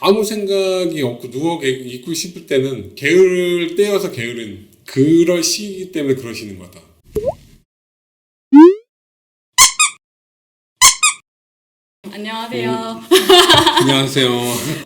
아무 생각이 없고 누워 있고 싶을 때는 게으를 떼어서 게으른 그런 시기 때문에 그러시는 거다. 안녕하세요. 안녕하세요.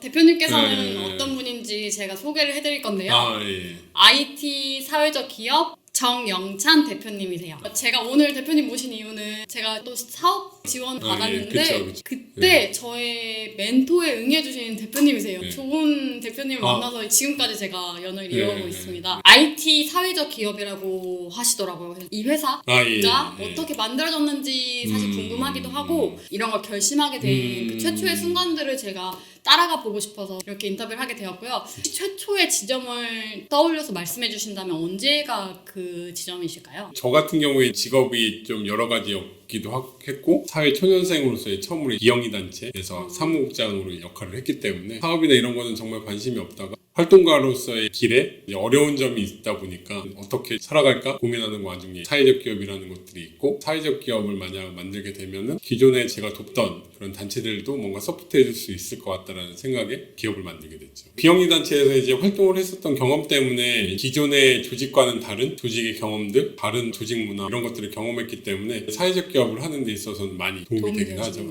대표님께서는 네. 어떤 분인지 제가 소개를 해드릴 건데요. 예. IT 사회적 기업 정영찬 대표님이세요. 제가 오늘 대표님 모신 이유는 제가 또 사업 지원 받았는데 그쵸. 그때 저의 멘토에 응해주신 대표님이세요. 네. 좋은 대표님을 만나서 지금까지 제가 연을 이어오고 네. 있습니다. IT 사회적 기업이라고 하시더라고요. 그래서 이 회사가 어떻게 만들어졌는지 사실 궁금하기도 하고 이런 걸 결심하게 된 그 최초의 순간들을 제가 따라가 보고 싶어서 이렇게 인터뷰를 하게 되었고요. 최초의 지점을 떠올려서 말씀해 주신다면 언제가 그 지점이실까요? 저 같은 경우에 직업이 좀 여러 가지였기도 했고 사회 초년생으로서의 처음으로 비영리 단체에서 사무국장으로 역할을 했기 때문에 사업이나 이런 거는 정말 관심이 없다가 활동가로서의 길에 어려운 점이 있다 보니까 어떻게 살아갈까 고민하는 와중에 사회적 기업이라는 것들이 있고 사회적 기업을 만약 만들게 되면은 기존에 제가 돕던 그런 단체들도 뭔가 서포트해 줄 수 있을 것 같다라는 생각에 기업을 만들게 됐죠. 비영리 단체에서 이제 활동을 했었던 경험 때문에 기존의 조직과는 다른 조직의 경험들, 다른 조직 문화 이런 것들을 경험했기 때문에 사회적 기업을 하는 데 있어서는 많이 도움이 되긴 하죠.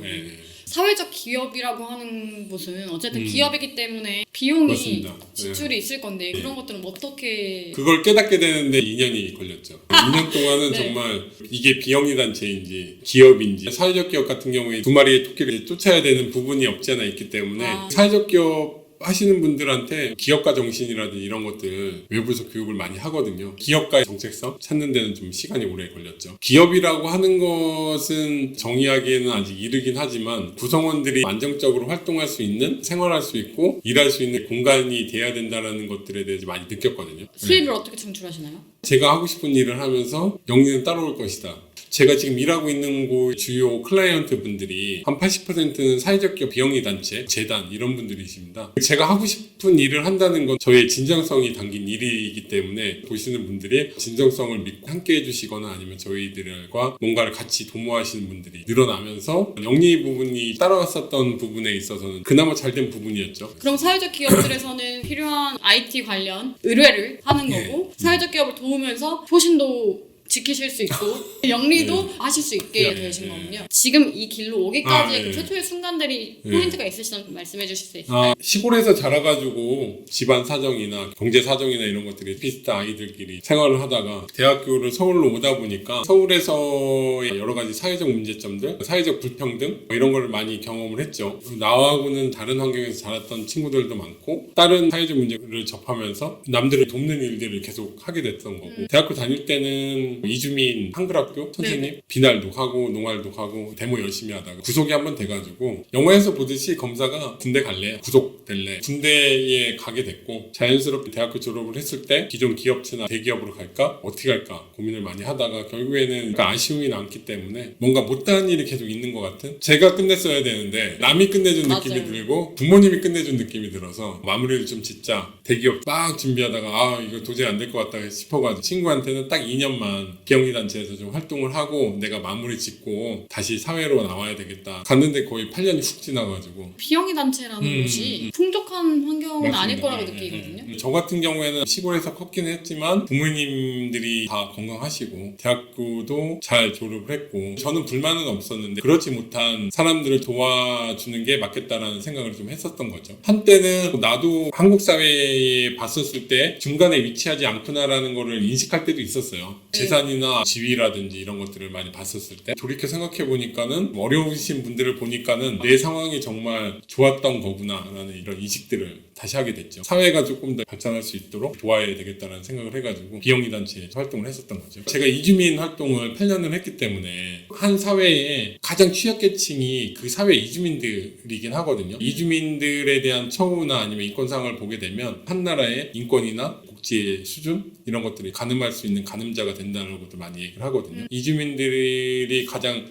사회적 기업이라고 하는 곳은 어쨌든 기업이기 때문에 비용이 맞습니다. 지출이 있을 건데 그런 것들은 어떻게 그걸 깨닫게 되는데 2년이 걸렸죠. 2년 동안은 네. 정말 이게 비영리 단체인지 기업인지 사회적 기업 같은 경우에 두 마리의 토끼를 쫓아야 되는 부분이 없지 않아 있기 때문에 사회적 기업 하시는 분들한테 기업가 정신이라든지 이런 것들 외부에서 교육을 많이 하거든요. 기업가의 정책성 찾는 데는 좀 시간이 오래 걸렸죠. 기업이라고 하는 것은 정의하기에는 아직 이르긴 하지만 구성원들이 안정적으로 활동할 수 있는, 생활할 수 있고 일할 수 있는 공간이 돼야 된다는 것들에 대해서 많이 느꼈거든요. 수입을 어떻게 창출하시나요? 제가 하고 싶은 일을 하면서 영리는 따라올 것이다. 제가 지금 일하고 있는 곳 주요 클라이언트 분들이 한 80%는 사회적 기업 비영리 단체, 재단 이런 분들이십니다. 제가 하고 싶은 일을 한다는 건 저의 진정성이 담긴 일이기 때문에 보시는 분들이 진정성을 믿고 함께 해주시거나 아니면 저희들과 뭔가를 같이 도모하시는 분들이 늘어나면서 영리 부분이 따라왔었던 부분에 있어서는 그나마 잘된 부분이었죠. 그럼 사회적 기업들에서는 필요한 IT 관련 의뢰를 하는 거고 사회적 기업을 도우면서 소신도 지키실 수 있고 영리도 하실 수 있게 되신 거군요. 지금 이 길로 오기까지의 그 최초의 순간들이 포인트가 있으시다면 말씀해 주실 수 있을까요? 시골에서 자라가지고 집안 사정이나 경제 사정이나 이런 것들이 비슷한 아이들끼리 생활을 하다가 대학교를 서울로 오다 보니까 서울에서의 여러 가지 사회적 문제점들, 사회적 불평등 이런 걸 많이 경험을 했죠. 나하고는 다른 환경에서 자랐던 친구들도 많고 다른 사회적 문제를 접하면서 남들을 돕는 일들을 계속 하게 됐던 거고 대학교 다닐 때는 이주민 한글학교 선생님 비날도 가고 농활도 가고 데모 열심히 하다가 구속이 한번 돼가지고 영화에서 보듯이 검사가 군대 갈래? 구속될래? 군대에 가게 됐고 자연스럽게 대학교 졸업을 했을 때 기존 기업체나 대기업으로 갈까? 어떻게 갈까? 고민을 많이 하다가 결국에는 아쉬움이 남기 때문에 뭔가 못다한 일이 계속 있는 것 같은 제가 끝냈어야 되는데 남이 끝내준 느낌이 들고 부모님이 끝내준 느낌이 들어서 마무리를 좀 짓자 대기업 막 준비하다가 이거 도저히 안 될 것 같다 싶어가지고 친구한테는 딱 2년만 비영리 단체에서 좀 활동을 하고 내가 마무리 짓고 다시 사회로 나와야 되겠다. 갔는데 거의 8년이 훅 지나가지고 비영리 단체라는 곳이 풍족한 환경은 맞습니다. 아닐 거라고 느끼거든요. 저 같은 경우에는 시골에서 컸긴 했지만 부모님들이 다 건강하시고 대학교도 잘 졸업을 했고 저는 불만은 없었는데 그렇지 못한 사람들을 도와주는 게 맞겠다라는 생각을 좀 했었던 거죠. 한때는 나도 한국 사회에 봤었을 때 중간에 위치하지 않구나라는 거를 인식할 때도 있었어요. 재산이나 지위라든지 이런 것들을 많이 봤었을 때 돌이켜 생각해 보니까는 어려우신 분들을 보니까는 내 상황이 정말 좋았던 거구나라는 이런 인식들을 다시 하게 됐죠. 사회가 조금 더 발전할 수 있도록 도와야 되겠다는 생각을 해가지고 비영리 단체에서 활동을 했었던 거죠. 제가 이주민 활동을 8년을 했기 때문에 한 사회의 가장 취약계층이 그 사회 이주민들이긴 하거든요. 이주민들에 대한 처우나 아니면 인권상을 보게 되면 한 나라의 인권이나 복지의 수준 이런 것들이 가늠할 수 있는 가늠자가 된다는 것도 많이 얘기를 하거든요. 이주민들이 가장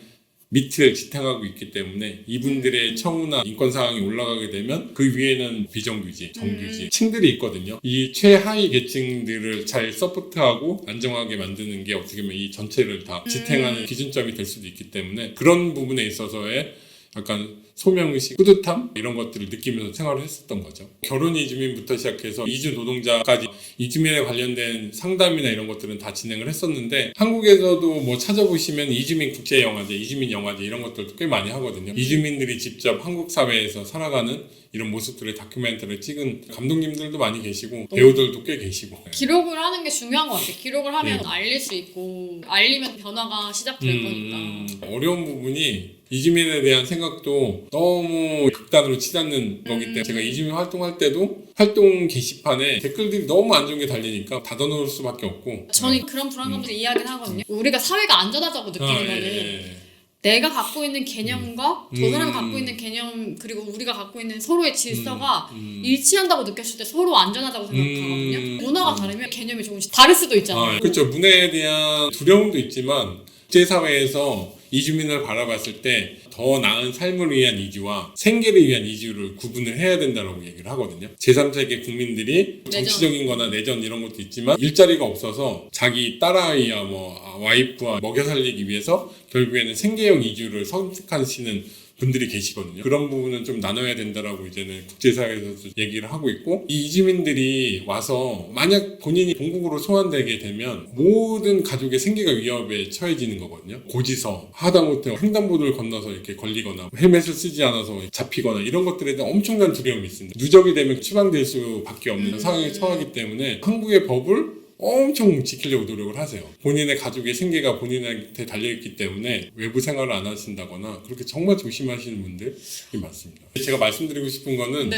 밑을 지탱하고 있기 때문에 이분들의 처우나 인권 상황이 올라가게 되면 그 위에는 비정규직, 정규직 층들이 있거든요. 이 최하위 계층들을 잘 서포트하고 안정하게 만드는 게 어떻게 보면 이 전체를 다 지탱하는 기준점이 될 수도 있기 때문에 그런 부분에 있어서의 약간 소명의식, 뿌듯함 이런 것들을 느끼면서 생활을 했었던 거죠. 결혼 이주민부터 시작해서 이주 노동자까지 이주민에 관련된 상담이나 이런 것들은 다 진행을 했었는데 한국에서도 뭐 찾아보시면 이주민 국제영화제, 이주민 영화제 이런 것들도 꽤 많이 하거든요. 이주민들이 직접 한국 사회에서 살아가는 이런 모습들의 다큐멘터리를 찍은 감독님들도 많이 계시고 배우들도 꽤 계시고 기록을 하는 게 중요한 것 같아요. 기록을 하면 알릴 수 있고 알리면 변화가 시작될 거니까. 어려운 부분이 이주민에 대한 생각도 너무 극단으로 치닫는 거기 때문에 제가 이주민 활동할 때도 활동 게시판에 댓글들이 너무 안 좋은 게 달리니까 닫아놓을 수밖에 없고 저는 그런 불안감도 이야기를 하거든요. 우리가 사회가 안전하다고 느끼는 거는 내가 갖고 있는 개념과 저 사람이 갖고 있는 개념 그리고 우리가 갖고 있는 서로의 질서가 일치한다고 느꼈을 때 서로 안전하다고 생각하거든요. 문화가 다르면 개념이 조금씩 다를 수도 있잖아요. 그렇죠. 문화에 대한 두려움도 있지만 국제사회에서 이주민을 바라봤을 때 더 나은 삶을 위한 이주와 생계를 위한 이주를 구분을 해야 된다고 얘기를 하거든요. 제3세계 국민들이 정치적인 거나 내전 이런 것도 있지만 일자리가 없어서 자기 딸아이와 와이프와 먹여 살리기 위해서 결국에는 생계형 이주를 선택하시는 분들이 계시거든요. 그런 부분은 좀 나눠야 된다라고 이제는 국제사회에서도 얘기를 하고 있고 이 이주민들이 와서 만약 본인이 본국으로 소환되게 되면 모든 가족의 생계가 위협에 처해지는 거거든요. 고지서, 하다못해 횡단보도를 건너서 이렇게 걸리거나 헬멧을 쓰지 않아서 잡히거나 이런 것들에 대한 엄청난 두려움이 있습니다. 누적이 되면 추방될 수밖에 없는 상황에 처하기 때문에 한국의 법을 엄청 지키려고 노력을 하세요. 본인의 가족의 생계가 본인한테 달려있기 때문에 외부 생활을 안 하신다거나 그렇게 정말 조심하시는 분들이 많습니다. 제가 말씀드리고 싶은 거는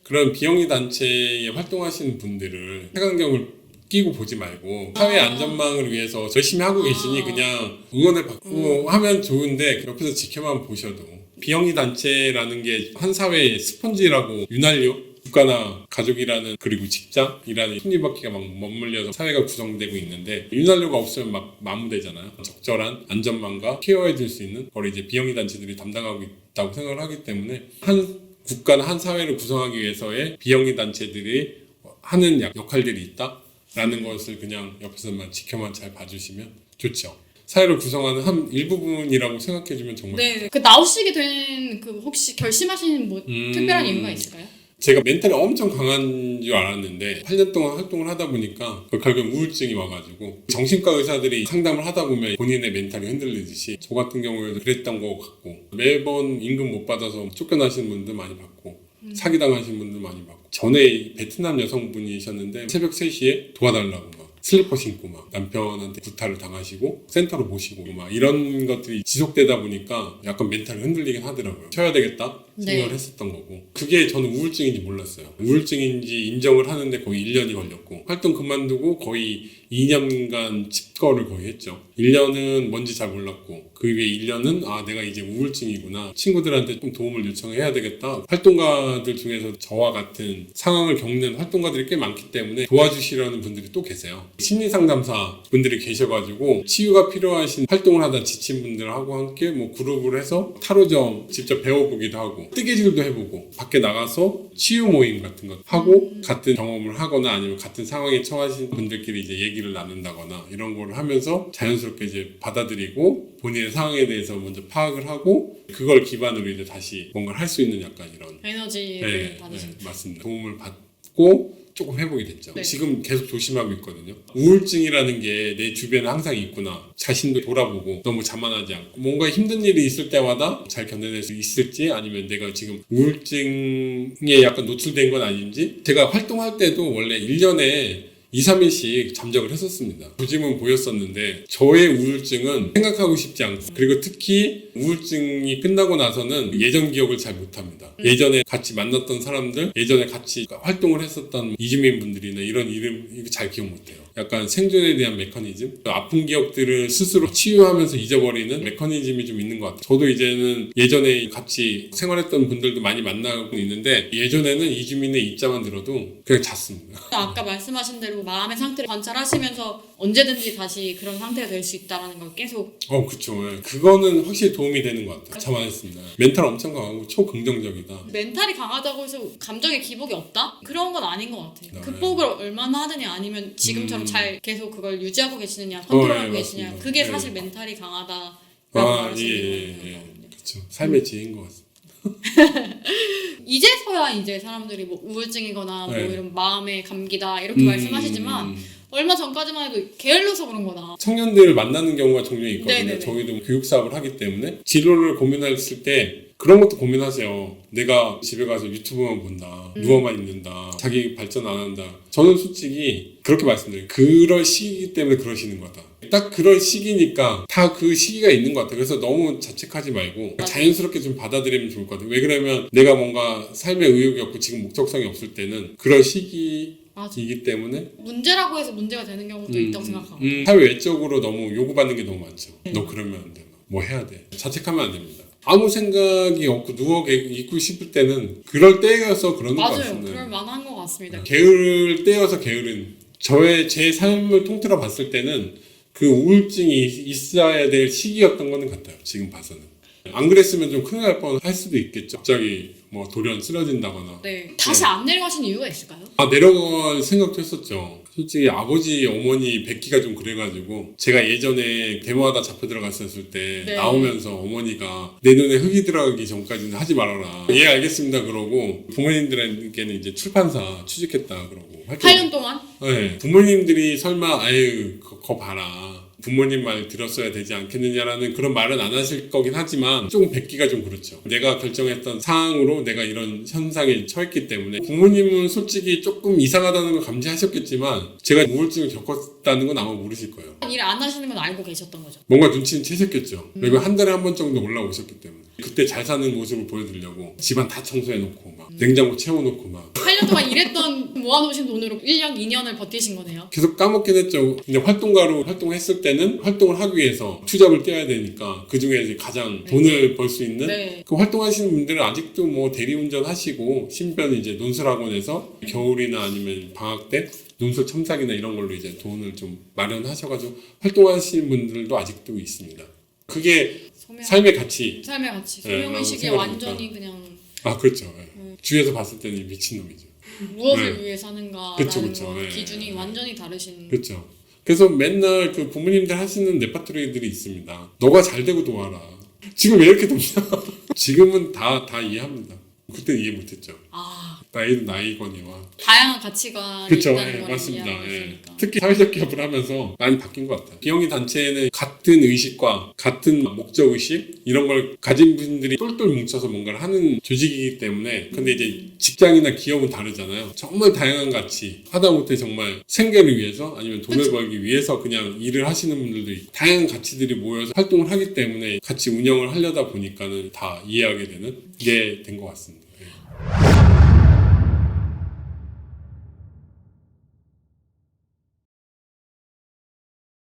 그런 비영리 단체에 활동하시는 분들을 색안경을 끼고 보지 말고 사회 안전망을 위해서 열심히 하고 계시니 그냥 응원을 받고 하면 좋은데 옆에서 지켜만 보셔도 비영리 단체라는 게 한 사회의 스펀지라고 윤활유 국가나 가족이라는 그리고 직장이라는 톱니바퀴가 막 맞물려서 사회가 구성되고 있는데 윤활유가 없으면 막 마무되잖아요. 적절한 안전망과 케어해줄 수 있는 걸 이제 비영리 단체들이 담당하고 있다고 생각을 하기 때문에 한 국가나 한 사회를 구성하기 위해서의 비영리 단체들이 하는 역할들이 있다라는 것을 그냥 옆에서만 지켜만 잘 봐주시면 좋죠. 사회를 구성하는 한 일부분이라고 생각해주면 정말 그 나오시게 된 그 혹시 결심하신 뭐 특별한 이유가 있을까요? 제가 멘탈이 엄청 강한 줄 알았는데 8년 동안 활동을 하다 보니까 결국 우울증이 와가지고 정신과 의사들이 상담을 하다 보면 본인의 멘탈이 흔들리듯이 저 같은 경우에도 그랬던 것 같고 매번 임금 못 받아서 쫓겨나시는 분들 많이 봤고 사기당하신 분들 많이 봤고 전에 베트남 여성분이셨는데 새벽 3시에 도와달라고 막 슬리퍼 신고 막 남편한테 구타를 당하시고 센터로 모시고 막 이런 것들이 지속되다 보니까 약간 멘탈이 흔들리긴 하더라고요. 쉬어야 되겠다 생각을 했었던 거고 그게 저는 우울증인지 몰랐어요. 우울증인지 인정을 하는데 거의 1년이 걸렸고 활동 그만두고 거의 2년간 집거를 거의 했죠. 1년은 뭔지 잘 몰랐고 그 위에 1년은 내가 이제 우울증이구나. 친구들한테 좀 도움을 요청해야 되겠다. 활동가들 중에서 저와 같은 상황을 겪는 활동가들이 꽤 많기 때문에 도와주시려는 분들이 또 계세요. 심리상담사 분들이 계셔가지고 치유가 필요하신 활동을 하다 지친 분들하고 함께 그룹을 해서 타로점 직접 배워보기도 하고 뜨개질도 해보고 밖에 나가서 치유 모임 같은 거 하고 같은 경험을 하거나 아니면 같은 상황에 처하신 분들끼리 이제 얘기를 나눈다거나 이런 거를 하면서 자연스럽게 이제 받아들이고 본인의 상황에 대해서 먼저 파악을 하고 그걸 기반으로 이제 다시 뭔가를 할 수 있는 약간 이런 에너지를 받으시고 맞습니다. 도움을 받고 조금 회복이 됐죠. 지금 계속 조심하고 있거든요. 우울증이라는 게 내 주변에 항상 있구나. 자신도 돌아보고 너무 자만하지 않고 뭔가 힘든 일이 있을 때마다 잘 견뎌낼 수 있을지 아니면 내가 지금 우울증에 약간 노출된 건 아닌지 제가 활동할 때도 원래 1년에 2-3일씩 잠적을 했었습니다. 조짐은 보였었는데 저의 우울증은 생각하고 싶지 않고 그리고 특히 우울증이 끝나고 나서는 예전 기억을 잘 못합니다. 예전에 같이 만났던 사람들, 예전에 같이 활동을 했었던 이주민 분들이나 이런 이름 잘 기억 못해요. 약간 생존에 대한 메커니즘? 아픈 기억들을 스스로 치유하면서 잊어버리는 메커니즘이 좀 있는 것 같아요. 저도 이제는 예전에 같이 생활했던 분들도 많이 만나고 있는데 예전에는 이주민의 입자만 들어도 그냥 잤습니다. 아까 말씀하신 대로 마음의 상태를 관찰하시면서 언제든지 다시 그런 상태가 될 수 있다는 걸 계속 그쵸. 그거는 확실히 도움이 되는 것 같아요. 자만했습니다. 멘탈 엄청 강하고 초긍정적이다. 멘탈이 강하다고 해서 감정의 기복이 없다? 그런 건 아닌 것 같아요. 극복을 얼마나 하느냐 아니면 지금처럼 잘 계속 그걸 유지하고 계시느냐 컨트롤하고 계시냐 맞습니다. 그게 사실 멘탈이 강하다라고 말할 수 있는 거거든요. 그렇죠. 삶의 지혜인 것 같습니다. 이제서야 이제 사람들이 뭐 우울증이거나 뭐 네. 이런 마음의 감기다 이렇게 말씀하시지만 얼마 전까지만 해도 게을러서 그런 거다. 청년들을 만나는 경우가 종종 있거든요. 네네네. 저희도 교육 사업을 하기 때문에 진로를 고민했을 때 그런 것도 고민하세요. 내가 집에 가서 유튜브만 본다. 누워만 있는다. 자기 발전 안 한다. 저는 솔직히 그렇게 말씀드려요. 그럴 시기 때문에 그러시는 거다. 딱 그럴 시기니까 다 그 시기가 있는 것 같아요. 그래서 너무 자책하지 말고 자연스럽게 좀 받아들이면 좋을 것 같아요. 왜 그러면 내가 뭔가 삶에 의욕이 없고 지금 목적성이 없을 때는 그럴 시기 맞아. 이기 때문에 문제라고 해서 문제가 되는 경우도 있다고 생각하고. 사회 외적으로 너무 요구받는 게 너무 많죠. 너 그러면 안 돼. 뭐 해야 돼. 자책하면 안 됩니다. 아무 생각이 없고 누워 있고 싶을 때는 그럴 때여서 그러는 것 맞아요. 같습니다. 그럴 만한 것 같습니다. 게으를 때여서 게으른 제 삶을 통틀어 봤을 때는 그 우울증이 있어야 될 시기였던 거는 같아요. 지금 봐서는. 안 그랬으면 좀 큰일 날 뻔할 수도 있겠죠. 갑자기 뭐 돌연 쓰러진다거나. 네. 다시 안 내려가신 이유가 있을까요? 내려갈 생각도 했었죠. 솔직히 아버지, 어머니 뵙기가 좀 그래가지고 제가 예전에 데모하다 잡혀 들어갔었을 때 네. 나오면서 어머니가 내 눈에 흙이 들어가기 전까지는 하지 말아라. 예, 알겠습니다. 그러고 부모님들에게는 이제 출판사 취직했다 그러고 8년 동안? 네. 부모님들이 설마 아유 그거 봐라. 부모님 말 들었어야 되지 않겠느냐라는 그런 말은 안 하실 거긴 하지만 조금 뵙기가 좀 그렇죠. 내가 결정했던 사항으로 내가 이런 현상에 처했기 때문에 부모님은 솔직히 조금 이상하다는 걸 감지하셨겠지만 제가 우울증을 겪었다는 건 아마 모르실 거예요. 일 안 하시는 건 알고 계셨던 거죠. 뭔가 눈치는 채셨겠죠. 그리고 한 달에 한 번 정도 올라오셨기 때문에 그때 잘 사는 모습을 보여드리려고 집안 다 청소해놓고 막 냉장고 채워놓고 막 8년 동안 일했던 모아놓으신 돈으로 1년, 2년을 버티신 거네요. 계속 까먹긴 했죠. 근데 활동가로 활동했을 때는 활동을 하기 위해서 투잡을 떼야 되니까 그 중에 이제 가장 돈을 벌 수 있는 네. 그 활동하시는 분들은 아직도 뭐 대리운전 하시고 신변 이제 논술학원에서 겨울이나 아니면 방학 때 논술 첨삭이나 이런 걸로 이제 돈을 좀 마련하셔가지고 활동하시는 분들도 아직도 있습니다. 그게 삶의 가치. 삶의 가치. 네, 소명의식에 라고 완전히 그냥 그렇죠. 주위에서 봤을 때는 미친놈이죠. 무엇을 네. 위해 사는가라는 그쵸, 그쵸. 거 네. 기준이 완전히 다르신. 그렇죠. 그래서 맨날 그 부모님들 하시는 레파토리들이 있습니다. 너가 잘 되고 도와라. 지금 왜 이렇게 돕냐? 지금은 다 이해합니다. 그때 이해 못했죠. 나이도 나이거니와. 다양한 가치관이 그렇죠. 있다는 걸 맞습니다. 이해하시니까. 특히 사회적 기업을 하면서 많이 바뀐 것 같아요. 비영리 단체에는 같은 의식과 같은 목적 의식 이런 걸 가진 분들이 똘똘 뭉쳐서 뭔가를 하는 조직이기 때문에 근데 이제 직장이나 기업은 다르잖아요. 정말 다양한 가치 하다못해 정말 생계를 위해서 아니면 돈을 벌기 위해서 그냥 일을 하시는 분들도 있고 다양한 가치들이 모여서 활동을 하기 때문에 같이 운영을 하려다 보니까는 다 이해하게 되는 게 된 것 같습니다. 네.